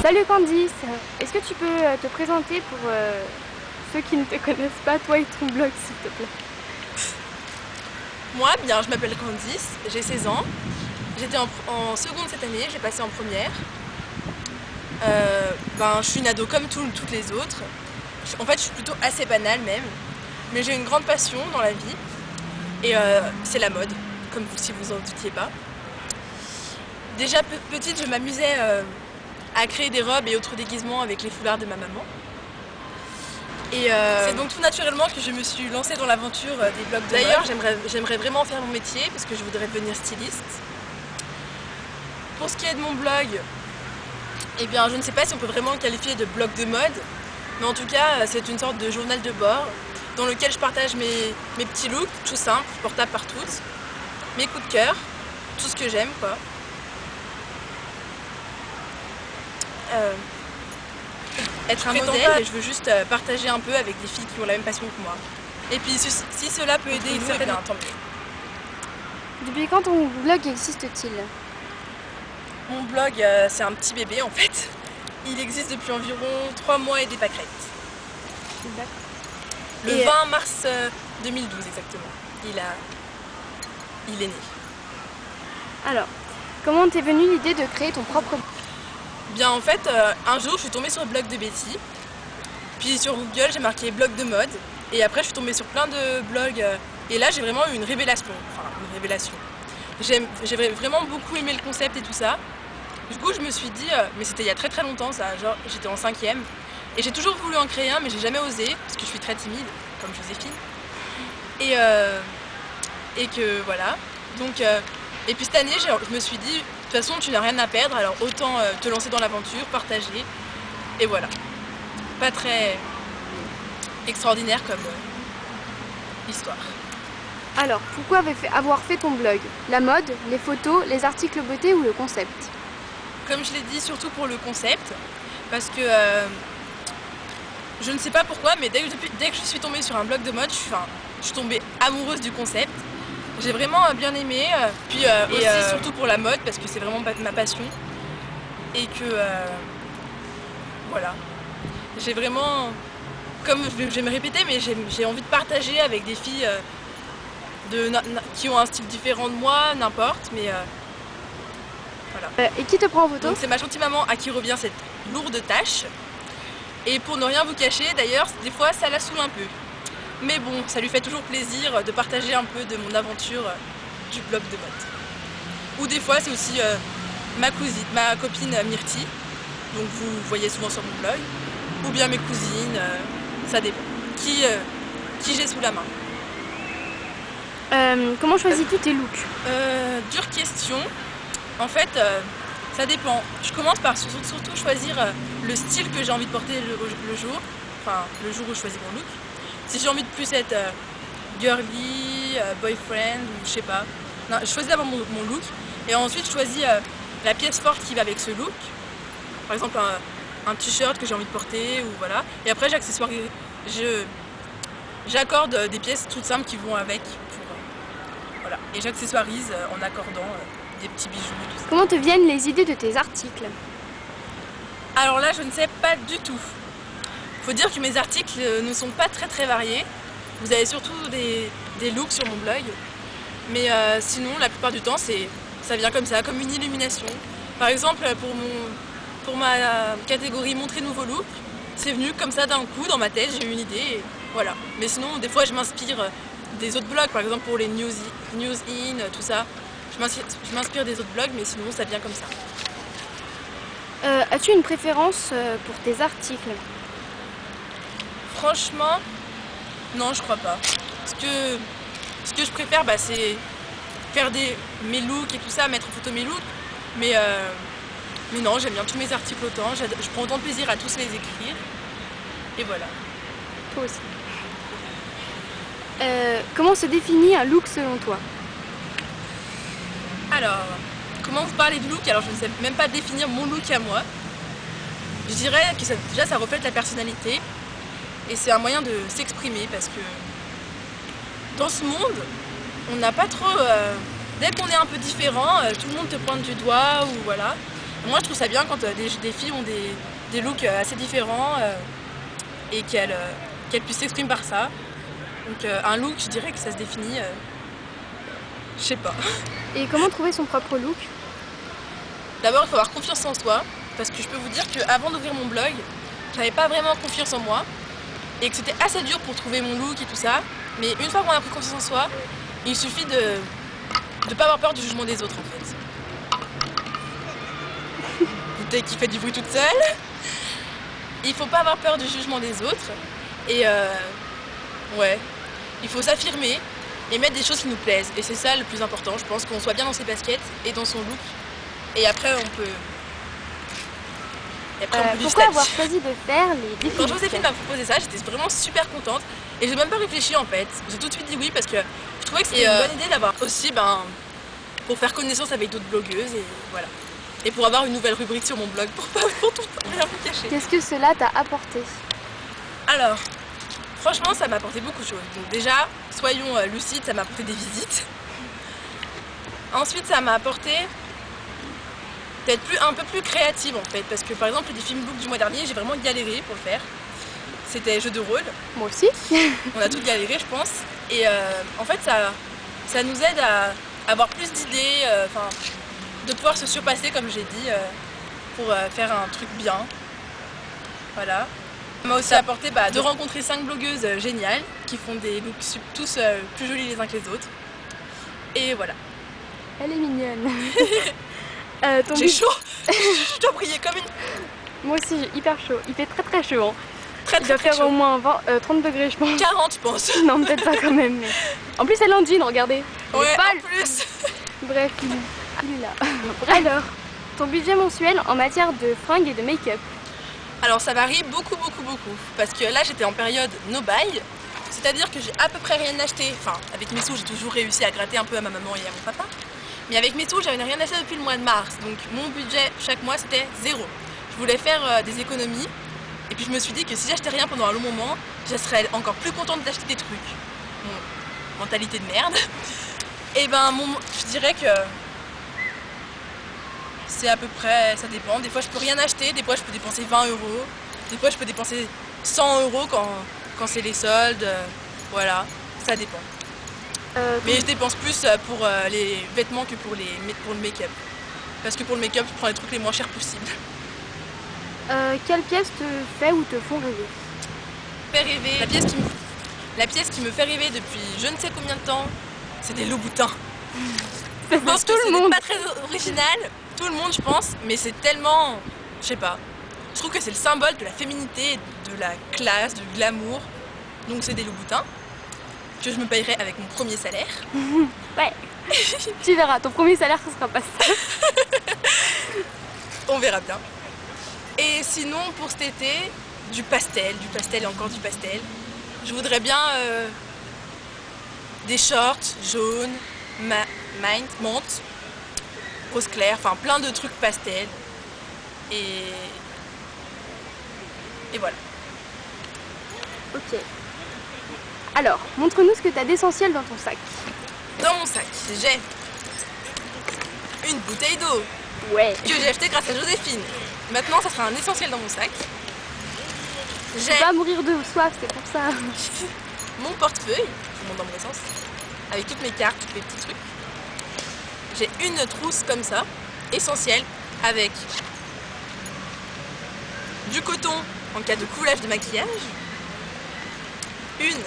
Salut Candice, est-ce que tu peux te présenter pour ceux qui ne te connaissent pas, toi et ton blog s'il te plaît? Moi, bien, je m'appelle Candice, j'ai 16 ans. J'étais en seconde cette année, j'ai passé en première. Je suis une ado comme toutes les autres. En fait, je suis plutôt assez banale même. Mais j'ai une grande passion dans la vie. Et c'est la mode, comme si vous en doutiez pas. Déjà petite, je m'amusais à créer des robes et autres déguisements avec les foulards de ma maman. Et c'est donc tout naturellement que je me suis lancée dans l'aventure des blogs de mode. D'ailleurs, j'aimerais vraiment faire mon métier parce que je voudrais devenir styliste. Pour ce qui est de mon blog, eh bien, je ne sais pas si on peut vraiment le qualifier de blog de mode, mais en tout cas, c'est une sorte de journal de bord dans lequel je partage mes petits looks, tout simples, portables par toutes, mes coups de cœur, tout ce que j'aime, quoi. Être un modèle, je veux juste partager un peu avec des filles qui ont la même passion que moi. Et puis si cela peut aider, eh bien, tant mieux. Depuis quand ton blog existe-t-il? Mon blog, c'est un petit bébé en fait. Il existe depuis environ 3 mois et des pâquerettes. D'accord. Le 20 mars 2012 exactement. Il est né. Alors, comment t'es venue l'idée de créer ton propre blog? Bien en fait, un jour je suis tombée sur le blog de Betty. Puis sur Google j'ai marqué blog de mode. Et après je suis tombée sur plein de blogs. Et là j'ai vraiment eu une révélation. Enfin, une révélation. J'ai vraiment beaucoup aimé le concept et tout ça. Du coup je me suis dit, mais c'était il y a très longtemps ça, genre j'étais en 5e. Et j'ai toujours voulu en créer un mais j'ai jamais osé, parce que je suis très timide, comme Joséphine. Et que voilà. Donc, et puis cette année je me suis dit, de toute façon tu n'as rien à perdre, alors autant te lancer dans l'aventure, partager. Et voilà. Pas très extraordinaire comme histoire. Alors, pourquoi avoir fait ton blog? La mode, les photos, les articles beauté ou le concept? Comme je l'ai dit, surtout pour le concept, parce que je ne sais pas pourquoi, mais dès que je suis tombée sur un blog de mode, je suis tombée amoureuse du concept. J'ai vraiment bien aimé, puis aussi surtout pour la mode, parce que c'est vraiment ma passion. Et que, voilà, j'ai vraiment, comme je vais me répéter, mais j'ai envie de partager avec des filles qui ont un style différent de moi, n'importe, mais voilà. Et qui te prend en photo? Donc c'est ma gentille maman à qui revient cette lourde tâche. Et pour ne rien vous cacher, d'ailleurs, des fois ça la saoule un peu. Mais bon, ça lui fait toujours plaisir de partager un peu de mon aventure du blog de mode. Ou des fois c'est aussi ma copine Myrtille, donc vous voyez souvent sur mon blog, ou bien mes cousines, ça dépend. Qui j'ai sous la main. Comment choisis-tu tes looks? Dure question. En fait, ça dépend. Je commence par surtout choisir le style que j'ai envie de porter le jour. Enfin, le jour où je choisis mon look. Si j'ai envie de plus être girly, boyfriend, ou je sais pas. Non, je choisis d'abord mon look. Et ensuite, je choisis la pièce forte qui va avec ce look. Par exemple, un t-shirt que j'ai envie de porter, ou voilà. Et après, j'accorde des pièces toutes simples qui vont avec. Voilà. Et j'accessoirise en accordant des petits bijoux et tout ça. Comment te viennent les idées de tes articles? Alors là, je ne sais pas du tout. Faut dire que mes articles ne sont pas très variés. Vous avez surtout des looks sur mon blog. Mais sinon, la plupart du temps, ça vient comme ça, comme une illumination. Par exemple, pour ma catégorie montrer nouveaux looks, c'est venu comme ça d'un coup dans ma tête, j'ai eu une idée et voilà. Mais sinon, des fois, je m'inspire des autres blogs, par exemple pour les News In, tout ça. Je m'inspire des autres blogs, mais sinon ça vient comme ça. As-tu une préférence pour tes articles? Franchement, non, je crois pas. Ce que je préfère, c'est faire mes looks et tout ça, mettre en photo mes looks. Mais non, j'aime bien tous mes articles autant. Je prends autant de plaisir à tous les écrire. Et voilà. Toi aussi. Comment se définit un look selon toi? Alors, comment vous parlez de look? Alors je ne sais même pas définir mon look à moi. Je dirais que déjà ça reflète la personnalité et c'est un moyen de s'exprimer parce que dans ce monde, on n'a pas trop... dès qu'on est un peu différent, tout le monde te pointe du doigt ou voilà. Moi je trouve ça bien quand des filles ont des looks assez différents et qu'elles puissent s'exprimer par ça. Donc un look, je dirais que ça se définit, je sais pas. Et comment trouver son propre look? D'abord il faut avoir confiance en soi, parce que je peux vous dire qu'avant d'ouvrir mon blog, j'avais pas vraiment confiance en moi et que c'était assez dur pour trouver mon look et tout ça. Mais une fois qu'on a pris confiance en soi, il suffit de ne pas avoir peur du jugement des autres en fait. Bouteille qui fait du bruit toute seule. Il faut pas avoir peur du jugement des autres et ouais, il faut s'affirmer et mettre des choses qui nous plaisent. Et c'est ça le plus important, je pense, qu'on soit bien dans ses baskets et dans son look. Et après on peut... Pourquoi avoir choisi de faire les défis? Quand Joséphine m'a proposé ça, j'étais vraiment super contente et j'ai même pas réfléchi en fait. J'ai tout de suite dit oui parce que je trouvais que c'était une bonne idée d'avoir aussi pour faire connaissance avec d'autres blogueuses et voilà. Et pour avoir une nouvelle rubrique sur mon blog pour tout rien vous cacher. Qu'est-ce que cela t'a apporté? Alors, franchement ça m'a apporté beaucoup de choses. Donc déjà, soyons lucides, ça m'a apporté des visites. Ensuite ça m'a apporté peut-être un peu plus créative en fait, parce que par exemple les film book du mois dernier, j'ai vraiment galéré pour le faire. C'était jeu de rôle. Moi aussi. On a tous galéré je pense. Et en fait ça nous aide à avoir plus d'idées, de pouvoir se surpasser comme j'ai dit, pour faire un truc bien. Voilà. Ça m'a aussi apporté de rencontrer 5 blogueuses géniales qui font des looks tous plus jolis les uns que les autres. Et voilà. Elle est mignonne. J'ai chaud. Je dois briller comme une... Moi aussi j'ai hyper chaud, il fait très chaud. Hein. Il doit faire au moins 30 degrés je pense. 40 je pense. Non peut-être pas quand même. Mais... En plus elle est en jean, regardez. Ouais, en plus. Bref, il est là. Alors, ton budget mensuel en matière de fringues et de make-up? Alors ça varie beaucoup. Parce que là j'étais en période no buy. C'est-à-dire que j'ai à peu près rien acheté. Enfin avec mes sous j'ai toujours réussi à gratter un peu à ma maman et à mon papa. Mais avec mes sous, j'avais rien acheté depuis le mois de mars. Donc mon budget chaque mois, c'était 0. Je voulais faire des économies. Et puis je me suis dit que si j'achetais rien pendant un long moment, je serais encore plus contente d'acheter des trucs. Bon, mentalité de merde. Et je dirais que c'est à peu près, ça dépend. Des fois je peux rien acheter, des fois je peux dépenser 20 €. Des fois je peux dépenser 100 € quand c'est les soldes. Voilà, ça dépend. Mais je dépense plus pour les vêtements que pour le make-up. Parce que pour le make-up, je prends les trucs les moins chers possibles. Quelle pièce te fait ou te font rêver? La pièce qui me fait rêver depuis je ne sais combien de temps, c'est des Louboutins. Je pense que c'est pas très original, tout le monde je pense, mais c'est tellement, je sais pas. Je trouve que c'est le symbole de la féminité, de la classe, du glamour. Donc c'est des Louboutins. Que je me payerai avec mon premier salaire. Ouais. Tu verras, ton premier salaire ce sera pas ça. On verra bien. Et sinon pour cet été, du pastel et encore du pastel. Je voudrais bien des shorts jaunes, menthe, rose clair, enfin plein de trucs pastel. Et voilà. Ok. Alors, montre-nous ce que tu as d'essentiel dans ton sac. Dans mon sac, j'ai une bouteille d'eau. Ouais. Que j'ai achetée grâce à Joséphine. Maintenant, ça sera un essentiel dans mon sac. Tu vas mourir de soif, c'est pour ça. Mon portefeuille, tout le monde dans mon sens, avec toutes mes cartes, tous mes petits trucs. J'ai une trousse comme ça, essentielle, avec du coton en cas de coulage de maquillage, une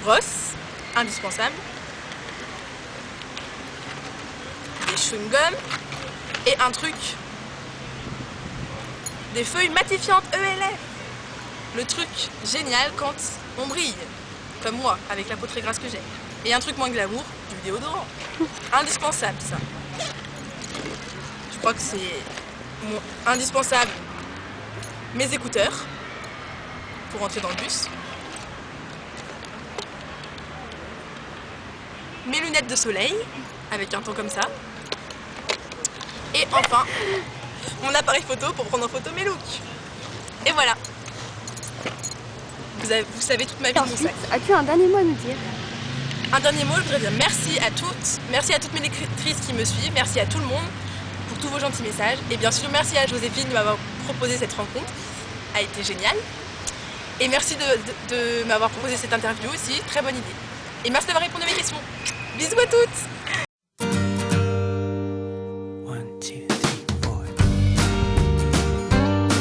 brosse indispensable, des chewing-gums et un truc, des feuilles matifiantes ELF. Le truc génial quand on brille, comme moi, avec la peau très grasse que j'ai. Et un truc moins glamour, du déodorant. Indispensable ça. Je crois que c'est indispensable. Mes écouteurs pour rentrer dans le bus. Mes lunettes de soleil avec un temps comme ça. Et enfin, mon appareil photo pour prendre en photo mes looks. Et voilà. Vous savez toute ma vie de mon sac. As-tu un dernier mot à nous dire? Un dernier mot, je voudrais dire merci à toutes mes lectrices qui me suivent, merci à tout le monde. tous vos gentils messages. Et bien sûr, merci à Joséphine de m'avoir proposé cette rencontre. A été géniale. Et merci de m'avoir proposé cette interview aussi. Très bonne idée. Et merci d'avoir répondu à mes questions. Bisous à toutes!